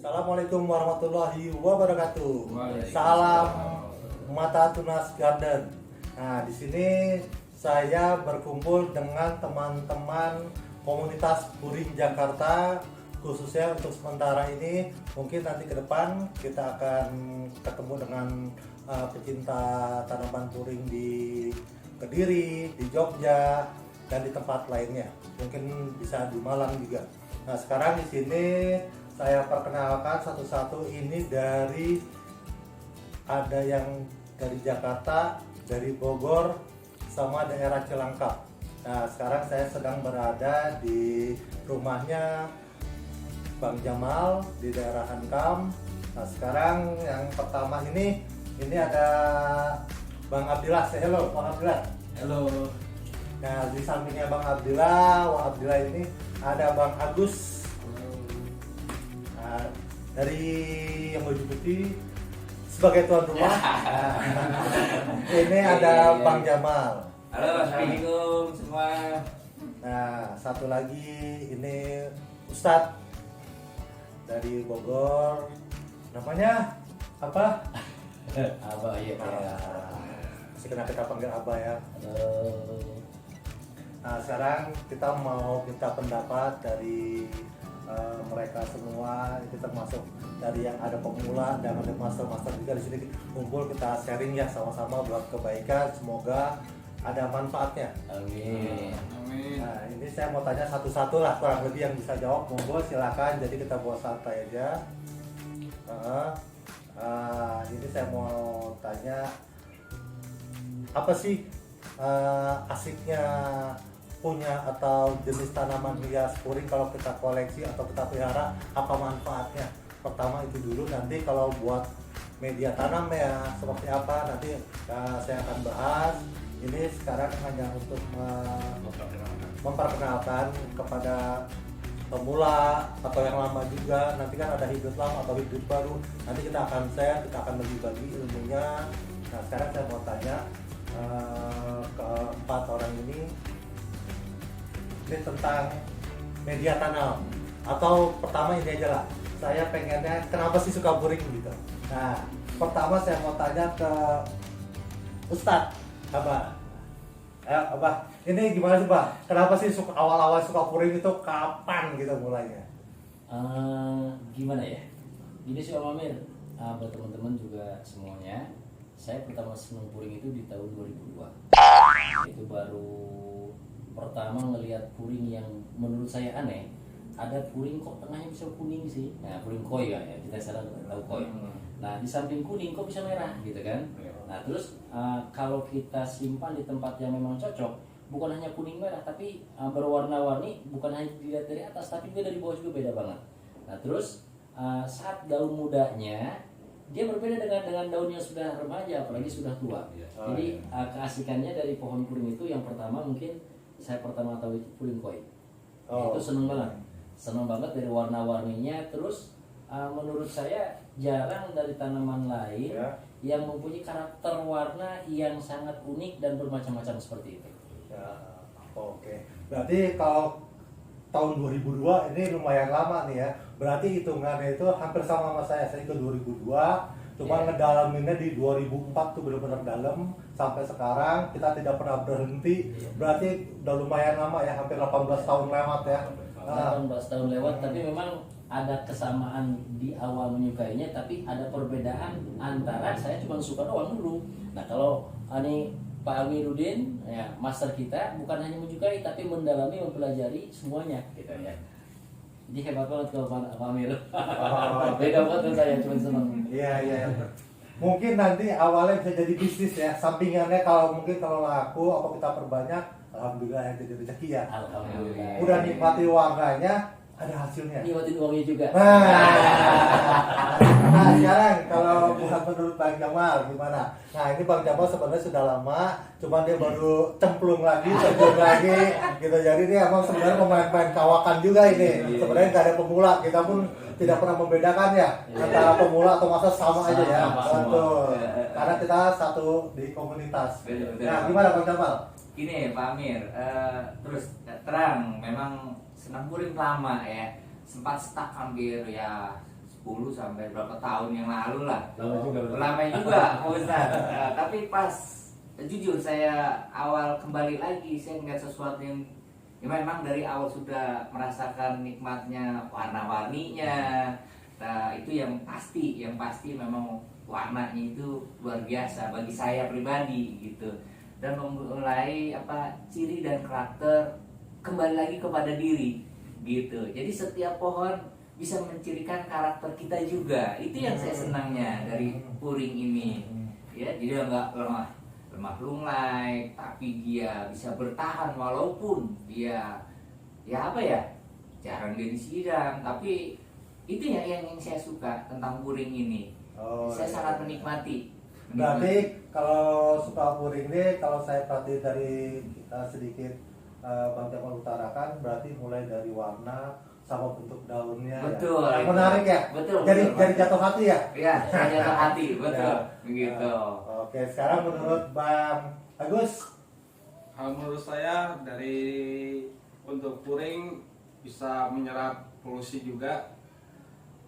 Assalamualaikum warahmatullahi wabarakatuh. Salam Mata Tunas Garden. Nah, di sini saya berkumpul dengan teman-teman komunitas Puring Jakarta, khususnya untuk sementara ini. Mungkin nanti ke depan kita akan ketemu dengan pecinta tanaman puring di Kediri, di Jogja, dan di tempat lainnya. Mungkin bisa di Malang juga. Nah, sekarang di sini saya perkenalkan satu-satu. Ini ada yang dari Jakarta, dari Bogor, sama daerah Cilangkap. Nah, sekarang saya sedang berada di rumahnya Bang Jamal di daerah Hankam. Nah, sekarang yang pertama ini ada Bang Abdillah. Say hello, Bang Abdillah. Halo. Nah, di sampingnya Bang Abdillah, ini ada Bang Agus. Nah, dari yang baju putih sebagai tuan rumah. Nah, ini ada Bang Jamal. Halo, assalamualaikum semua. Nah, satu lagi ini Ustadz dari Bogor. Namanya apa? Abah ya. Masih kena kita panggil Abah ya. Nah, sekarang kita mau minta pendapat dari mereka semua. Itu termasuk dari yang ada pemula dan ada master juga di sini kumpul, kita sharing ya sama-sama buat kebaikan. Semoga ada manfaatnya. Amin. Nah, ini saya mau tanya satu-satu lah, kurang lebih yang bisa jawab. Monggo silakan. Jadi kita bawa santai aja. Ini saya mau tanya, apa sih asiknya punya atau jenis tanaman hias puring kalau kita koleksi atau kita pelihara, apa manfaatnya? Pertama itu dulu, nanti kalau buat media tanam ya seperti apa nanti saya akan bahas. Ini sekarang hanya untuk memperkenalkan kepada pemula atau yang lama juga. Nanti kan ada hibrid lama atau hibrid baru, nanti kita akan share, kita akan bagi-bagi ilmunya. Nah, sekarang saya mau tanya ke empat orang ini tentang media tanam. Atau pertama ini aja lah, saya pengennya kenapa sih suka puring gitu. Nah, pertama saya mau tanya ke Ustadz Abah. Abah, ini gimana sih Bah? Kenapa sih awal-awal suka puring itu kapan gitu mulainya? Gimana ya? Gini sih Om Amir, buat teman-teman juga semuanya, saya pertama senang puring itu di tahun 2002. Itu baru pertama ngelihat puring yang menurut saya aneh. Ada puring kok tengahnya bisa kuning sih. Nah, puring koi ya, kita sekarang tahu koi. Nah, di samping kuning kok bisa merah gitu kan. Nah, terus kalau kita simpan di tempat yang memang cocok, bukan hanya kuning merah tapi berwarna-warni, bukan hanya dilihat dari atas tapi juga dari bawah juga beda banget. Nah, terus saat daun mudanya dia berbeda dengan daun yang sudah remaja, apalagi sudah tua. Jadi keasikannya dari pohon puring itu yang pertama mungkin saya pertama tahu itu puring koi. Itu seneng banget dari warna-warninya. Terus menurut saya jarang dari tanaman lain yang mempunyai karakter warna yang sangat unik dan bermacam-macam seperti itu. Oke. Berarti kalau tahun 2002 ini lumayan lama nih ya. Berarti hitungannya itu hampir sama sama saya. Saya ke 2002, cuma ngedalaminnya di 2004 tuh benar-benar dalam. Sampai sekarang kita tidak pernah berhenti. Berarti udah lumayan lama ya, hampir 18 tahun lewat ya. 18 tahun lewat, tapi memang ada kesamaan di awal menyukainya, tapi ada perbedaan antara saya cuma suka doang dulu. Nah, kalau ini Pak Amiruddin ya, master kita bukan hanya menyukai tapi mendalami, mempelajari semuanya gitu ya. Jadi hebat banget kalau Pak Amir. Beda banget dengan saya, cuma senang. Iya. Mungkin nanti awalnya bisa jadi bisnis ya, sampingannya kalau laku atau kita perbanyak, alhamdulillah yang jadi rezeki ya. Alhamdulillah. Udah nikmati warnanya, ada hasilnya. Nikmatin uangnya juga. Nah, sekarang kalau bukan menurut Bang Jamal gimana? Nah, ini Bang Jamal sebenarnya sudah lama, cuman dia baru cemplung lagi, terjun lagi gitu. Jadi dia emang sebenarnya pemain-pemain kawakan juga ini. Sebenarnya nggak ada pemula, kita pun tidak pernah membedakan ya antara pemula atau masa sama aja ya. Betul. Karena kita satu di komunitas. Nah, gimana Bang Jamal? Gini Pak Amir, terus terang memang senang puring lama ya, sempat stuck hampir ya 10 sampai berapa tahun yang lalu lah. Lama Lama juga Pak Ustadz. Tapi pas jujur saya awal kembali lagi saya melihat sesuatu yang ya memang dari awal sudah merasakan nikmatnya warna-warninya. Nah, itu yang pasti memang warnanya itu luar biasa bagi saya pribadi gitu. Dan memulai ciri dan karakter kembali lagi kepada diri gitu. Jadi setiap pohon bisa mencirikan karakter kita juga. Itu yang saya senangnya dari puring ini. Ya, jadi nggak lemah lunglai, tapi dia bisa bertahan walaupun dia jarang dia disiram. Tapi itu ya yang saya suka tentang puring ini. Saya sangat menikmati. Berarti kalau suka puring ini, kalau saya perhati dari sedikit Bang Jamal utarakan, berarti mulai dari warna sama bentuk daunnya. Betul. Ya. Menarik ya. Betul. Jadi jatuh hati ya. Iya, saya jatuh hati, betul. Ya. Begitu. Oke, sekarang menurut Bang Agus. Menurut saya untuk puring bisa menyerap polusi juga,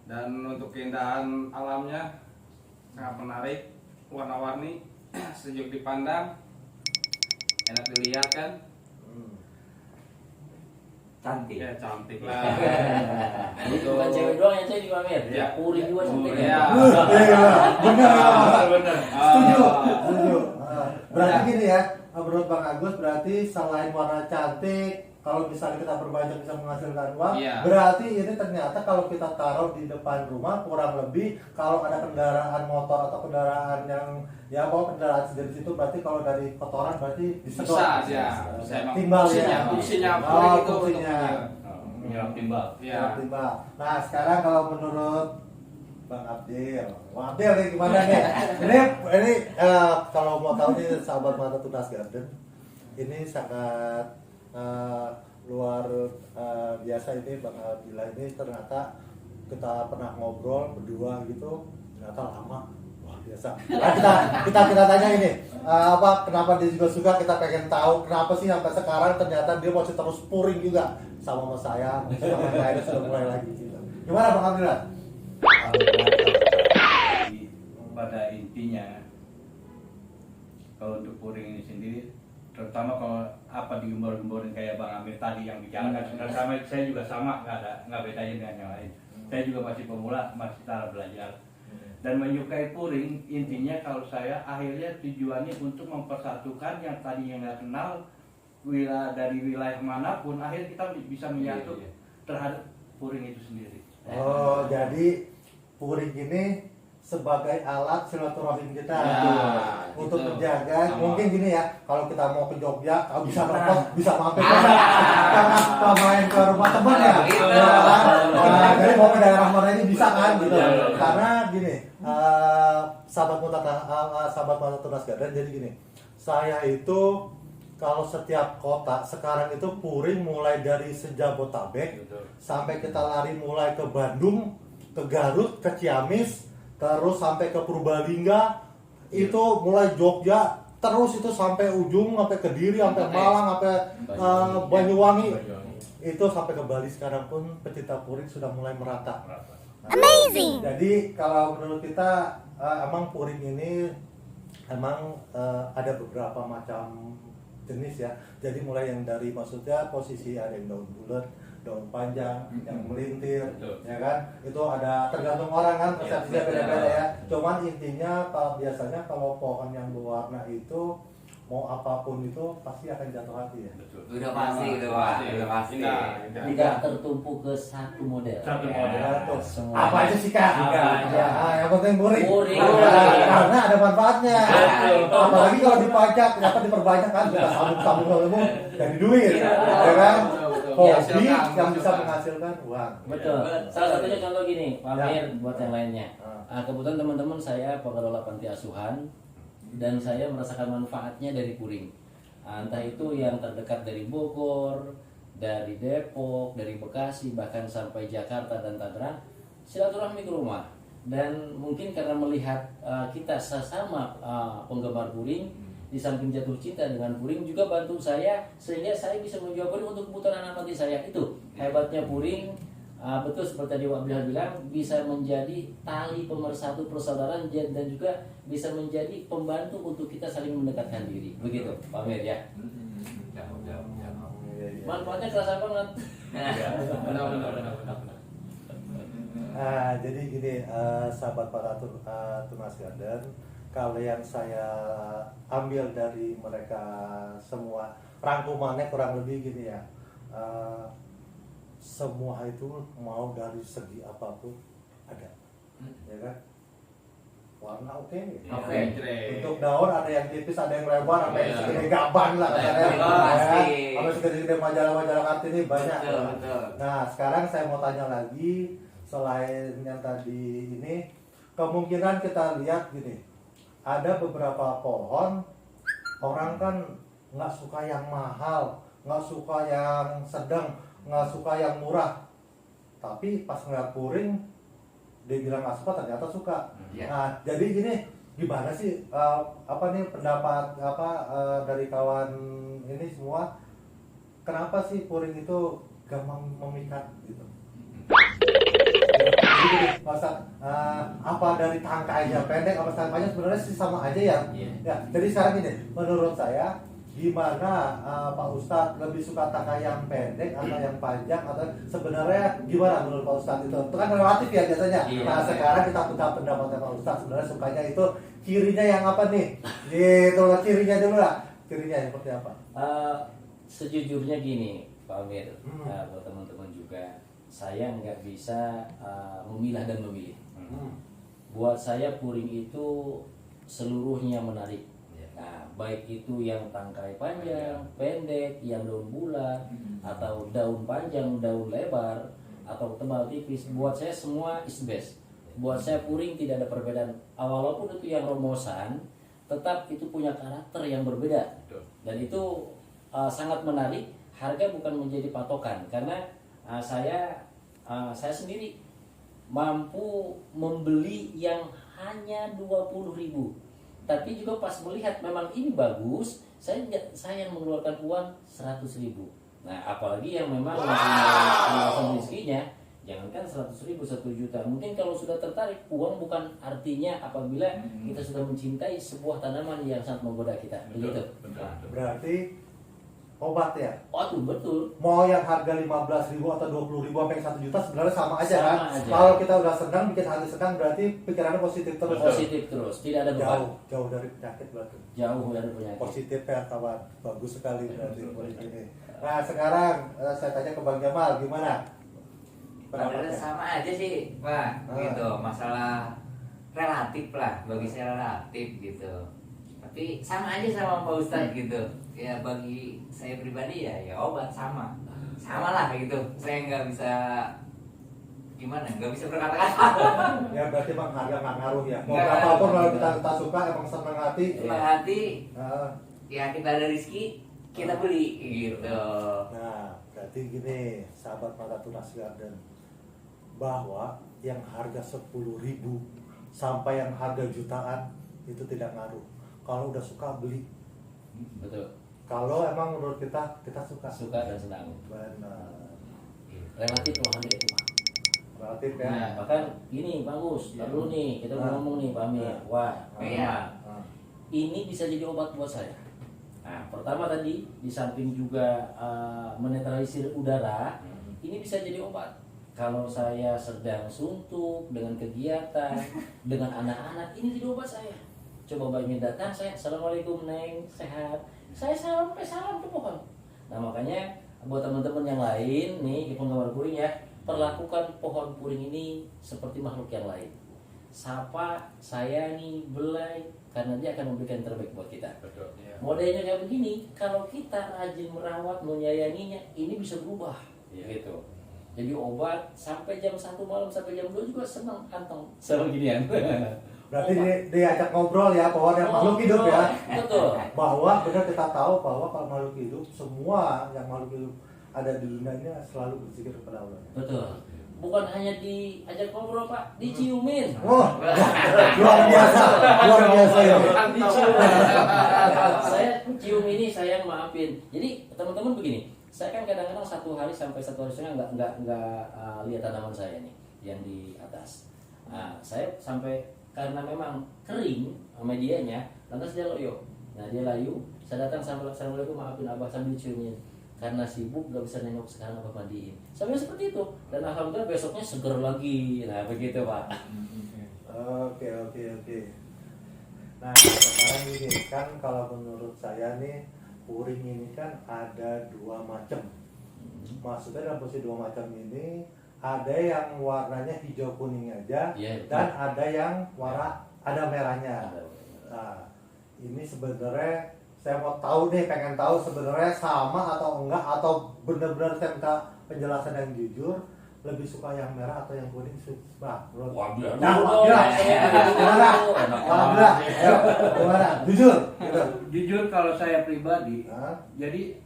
dan untuk keindahan alamnya sangat menarik, warna-warni, sejuk dipandang, enak dilihat kan. Cantik. Ya cantik lah. Ini bukan cewek doang yang cantik Pak Amir. Ya. Puring juga cantik. Ya. Benar. Setuju. Berarti gini ya, menurut Bang Agus, berarti selain warna cantik, kalau misalnya kita perbanyak bisa menghasilkan uang, Iya. berarti ini ternyata kalau kita taruh di depan rumah, kurang lebih kalau ada kendaraan motor atau kendaraan yang bawa kendaraan sendiri situ, berarti kalau dari kotoran berarti Bisa disedot. ya. Bisa emang Timbal ya. fungsinya puring itu untuk fungsinya. Menyerap timbal. Ya. Timbal. Nah, sekarang kalau menurut Bang Abdil nih gimana nih? Ini kalau mau tahu nih sahabat mata tunas garden, ini sangat luar biasa ini Bang Abdillah ini ternyata kita pernah ngobrol berdua gitu, ternyata lama luar biasa. Nah, kita tanya ini kenapa dia juga suka, kita pengen tahu kenapa sih sampai sekarang ternyata dia masih terus puring juga sama saya, sama yang lain sudah mulai lagi gitu. Gimana Bang Abdillah? Pada intinya kalau untuk puring ini sendiri, terutama kalau digembor-gemborin kayak Bang Amir tadi yang bicarakan, sama saya juga sama, nggak bedanya dengan yang lain. Saya juga masih pemula, masih tahap belajar dan menyukai puring. Intinya kalau saya akhirnya tujuannya untuk mempersatukan yang tadinya nggak kenal dari wilayah manapun, akhirnya kita bisa menyatu terhadap puring itu sendiri. Oh, jadi puring ini sebagai alat silaturahim kita untuk gitu. menjaga. Sama. Mungkin gini ya, kalau kita mau ke Jogja, kalau bisa nongkrong, bisa mampir kita main ke rumah teman ya. Jadi mau ke daerah mana ini bisa kan gitu. Karena gini, sahabat mata tunas garden, jadi gini, saya itu kalau setiap kota sekarang itu puring mulai dari Sejabotabek sampai kita lari mulai ke Bandung, ke Garut, ke Ciamis, terus sampai ke Purbalingga, itu mulai Jogja, terus itu sampai ujung, sampai Kediri, sampai Malang, sampai Banyuwangi, itu sampai ke Bali sekarang pun pecinta puring sudah mulai merata. Amazing. Jadi kalau menurut kita emang puring ini emang ada beberapa macam jenis ya. Jadi mulai yang dari maksudnya posisi ada yang daun bulat, daun panjang, yang melintir, ya kan? Itu ada tergantung orang kan, persepsinya beda-beda ya. Cuman intinya biasanya kalau pohon yang berwarna itu mau apapun itu pasti akan jatuh hati ya. Udah pasti itu Pak, udah pasti. Tidak tertumpu ke satu model. Satu model. Semua. Apa aja sih Kak? Apa aja. Yang penting puring. Puring. Karena ada manfaatnya. Apalagi kalau dipajak, dapat diperbanyak kan, bisa sambung jadi duit, ya kan? Hobi yang bisa menghasilkan uang. Betul. Salah satunya contoh gini, Pak Amir buat yang lainnya. Kebetulan teman-teman saya pengelola panti asuhan dan saya merasakan manfaatnya dari puring. Entah itu yang terdekat dari Bogor, dari Depok, dari Bekasi, bahkan sampai Jakarta dan Tangerang, silaturahmi ke rumah. Dan mungkin karena melihat kita sesama penggemar puring, di samping jatuh cinta dengan puring juga bantu saya sehingga saya bisa menjual puring untuk kebutuhan anak panti saya. Itu hebatnya puring, betul seperti tadi Wak Bilal bilang, bisa menjadi tali pemersatu persaudaraan dan juga bisa menjadi pembantu untuk kita saling mendekatkan diri. Begitu, Pak Amir ya. Manfaatnya kerasa banget. Benar. Jadi gini, sahabat para Tunas Garden, kalau yang saya ambil dari mereka semua rangkumannya kurang lebih gini ya, semua itu mau dari segi apapun ada, ya kan? Warna oke. Oke. Untuk daun ada yang tipis, ada yang lebar, ada yang Iya. segede gaban lah katanya. Pasti. Ada segede-segede majalah-majalah Kartini banyak. Betul, betul. Nah, sekarang saya mau tanya lagi, selain yang tadi ini, kemungkinan kita lihat gini, ada beberapa pohon, orang kan nggak suka yang mahal, nggak suka yang sedang, nggak suka yang murah. Tapi pas ngeliat puring, dia bilang nggak suka, ternyata suka. Iya. Nah, jadi gini, gimana sih pendapat dari kawan ini semua? Kenapa sih puring itu gampang memikat gitu? Jadi gini, apa dari tangkainya pendek, apa tangkainya sebenarnya sih sama aja ya. Iya. Ya, jadi sekarang gini, menurut saya gimana Pak Ustadz lebih suka tangkai yang pendek atau yang panjang, atau sebenarnya gimana menurut Pak Ustadz itu kan relatif ya biasanya. Iya. Nah sekarang kita minta pendapatnya Pak Ustadz, sebenarnya sukanya itu cirinya yang apa nih? Gitu, cirinya dulu lah. Cirinya seperti apa? Sejujurnya gini, Pak Amir, Hmm. buat teman-teman juga, saya nggak bisa memilah dan memilih. Buat saya puring itu seluruhnya menarik. Nah, baik itu yang tangkai panjang, pendek, yang daun bulat, atau daun panjang, daun lebar, atau tebal tipis, buat saya semua is best. Buat saya puring tidak ada perbedaan. Walaupun itu yang romosan, tetap itu punya karakter yang berbeda. Dan itu sangat menarik. Harga bukan menjadi patokan, karena saya sendiri mampu membeli yang hanya 20.000. Tapi juga pas melihat memang ini bagus, saya mengeluarkan uang 100.000. Nah, apalagi yang memang kemasan rezekinya, jangankan 100.000, 1 juta. Mungkin kalau sudah tertarik, uang bukan artinya apabila kita sudah mencintai sebuah tanaman yang sangat menggoda kita. Begitu. Berarti obat ya? Waduh, betul. Mau yang harga 15.000 atau 20.000 sampai 1 juta sebenarnya sama aja kan? Sama aja. Kalau kita udah senang, bikin hati senang, berarti pikirannya positif terus. Positif terus, tidak ada beban. Jauh dari penyakit berarti. Jauh dari penyakit. Positif ya kawan, bagus sekali berarti ini. Nah sekarang saya tanya ke Bang Jamal, gimana? Sebenarnya sama aja sih, Pak. Gitu, masalah relatif lah, bagi saya relatif gitu. Tapi sama aja sama Pak Ustadz gitu. Ya bagi saya pribadi ya obat sama lah gitu. Saya nggak bisa gimana, nggak bisa berkata-kata. Ya berarti Bang harga nggak ngaruh ya. Mau Nggak berapapun ngaruh. kalau kita suka, emang senang hati. Senang hati, Nah, ya kita ada rezeki, kita beli gitu. Nah, berarti gini, sahabat mata Tunas Garden, bahwa yang harga 10.000 sampai yang harga jutaan itu tidak ngaruh. Kalau udah suka beli. Betul. Kalau emang menurut kita suka. Suka dan senang. Benar. Relatif loh harga itu, Pak. Relatif ya. Nah, bahkan gini, Bagus. Lalu nih, kita ngomong nih, Pak Amir. Wah, Iya. Nah, ini bisa jadi obat buat saya. Nah, pertama tadi di samping juga menetralisir udara, ini bisa jadi obat. Kalau saya sedang suntuk dengan kegiatan dengan anak-anak, ini jadi obat saya. Coba bayangin datang saya, Assalamualaikum Neng, sehat. Saya sampai salam ke pohon. Nah makanya buat teman-teman yang lain nih di penggemar puring ya, perlakukan pohon puring ini seperti makhluk yang lain. Sapa, sayangi, belai, karena dia akan memberikan yang terbaik buat kita. Betul. Modelnya kayak begini, kalau kita rajin merawat, menyayanginya, ini bisa berubah. Gitu. Jadi obat sampai jam 1 malam sampai jam 2 juga senang kantong. Sama ginian. berarti diajak ngobrol ya, pohon yang makhluk hidup ya. Betul. Bahwa benar kita tahu bahwa kalau makhluk hidup, semua yang makhluk hidup ada di dunia ini selalu berzikir kepada Allah. Betul. Bukan hanya diajak ngobrol, Pak, diciumin. Wah, luar biasa ya. Dicium. Saya cium ini, saya maafin. Jadi teman-teman begini, Saya kan kadang-kadang 1 hari sampai 1 hari setengah nggak lihat tanaman saya nih yang di atas. Nah, saya sampai karena memang kering medianya, lantas dia loyo. Nah dia layu, saya datang sampai assalamualaikum, maafin abah sambil ciumin. Karena sibuk gak bisa nengok sekarang abah mandiin. Sampai seperti itu. Dan alhamdulillah besoknya seger lagi. Nah begitu Pak. Oke. Nah sekarang ini kan kalau menurut saya nih puring ini kan ada 2 macam. Maksudnya dalam posisi 2 macam ini ada yang warnanya hijau kuning aja, Iya, betul. dan ada yang warna ada merahnya. Nah ini sebenarnya saya mau tahu nih, pengen tahu sebenarnya sama atau enggak, atau benar-benar saya minta penjelasan yang jujur, lebih suka yang merah atau yang kuning? Wah, biar Nah, dulu dong. biar. Gimana? Enak Alhamdulillah. banget. Ayo, gimana? Jujur. Gitu. Jujur kalau saya pribadi, Hah? jadi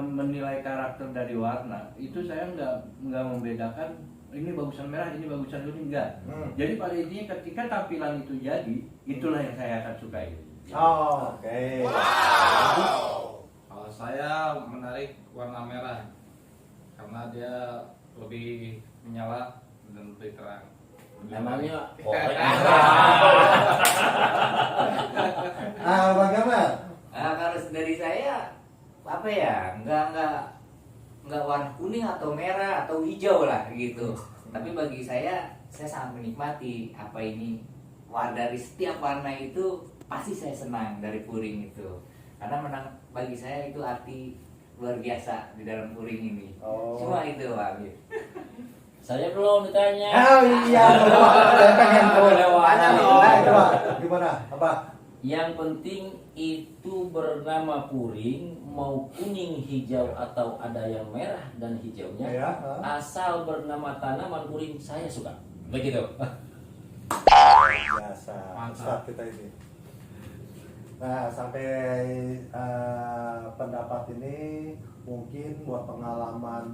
menilai karakter dari warna itu saya nggak membedakan ini bagusan merah, ini bagusan kuning, enggak. Jadi pada intinya ketika tampilan itu jadi, itulah yang saya akan sukai. Oh, oke. Kalau saya menarik warna merah karena dia lebih menyala dan lebih terang. Namanya korek. Bang Gamal. Kalau dari saya apa ya, nggak warna kuning atau merah atau hijau lah gitu. Tapi bagi saya sangat menikmati apa ini dari setiap warna itu pasti saya senang dari puring itu, karena bagi saya itu arti luar biasa di dalam puring ini. Oh. Cuma itu Pak. Saya belum ditanya. Oh iya, saya pengen tahu. Tanya nih. Nah, coba gimana? Apa? Yang penting itu bernama puring, mau kuning, hijau atau ada yang merah dan hijaunya, Ya, asal bernama tanaman puring saya suka. Begitu. biasa. Ustaz kita ini. Nah, sampai pendapat ini mungkin buat pengalaman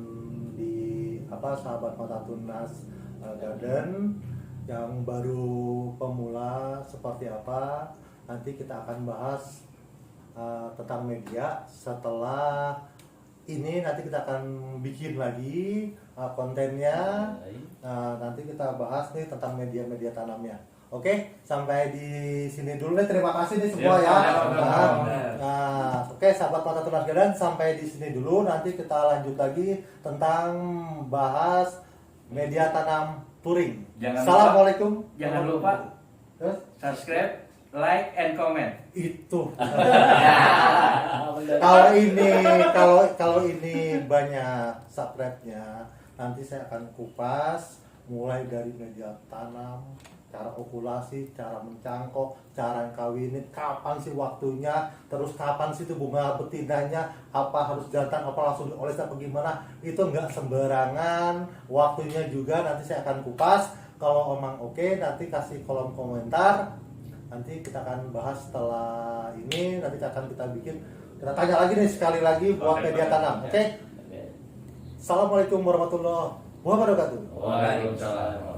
di sahabat Mata Tunas Garden yang baru pemula seperti apa, nanti kita akan bahas tentang media. Setelah ini nanti kita akan bikin lagi kontennya. Nanti kita bahas nih tentang media-media tanamnya. Oke, sampai di sini dulu nih. Terima kasih nih semua ya. Oke, sahabat Mata Tunas Garden, sampai di sini dulu. Nanti kita lanjut lagi tentang bahas media tanam puring. Assalamualaikum. Jangan lupa subscribe, like, and comment. Itu. Bener. Kalau ini banyak subscribe-nya, nanti saya akan kupas mulai dari media tanam, cara okulasi, cara mencangkok, cara kawinin, kapan sih waktunya, terus kapan sih itu bunga betinanya, apa harus jantan, apa langsung dioles apa gimana, itu nggak sembarangan. Waktunya juga nanti saya akan kupas. Kalau emang oke, nanti kasih kolom komentar. Nanti kita akan bahas setelah ini. Nanti akan kita bikin, kita tanya lagi nih sekali lagi buat media tanam. Oke? Assalamualaikum warahmatullahi wabarakatuh. Waalaikumsalam.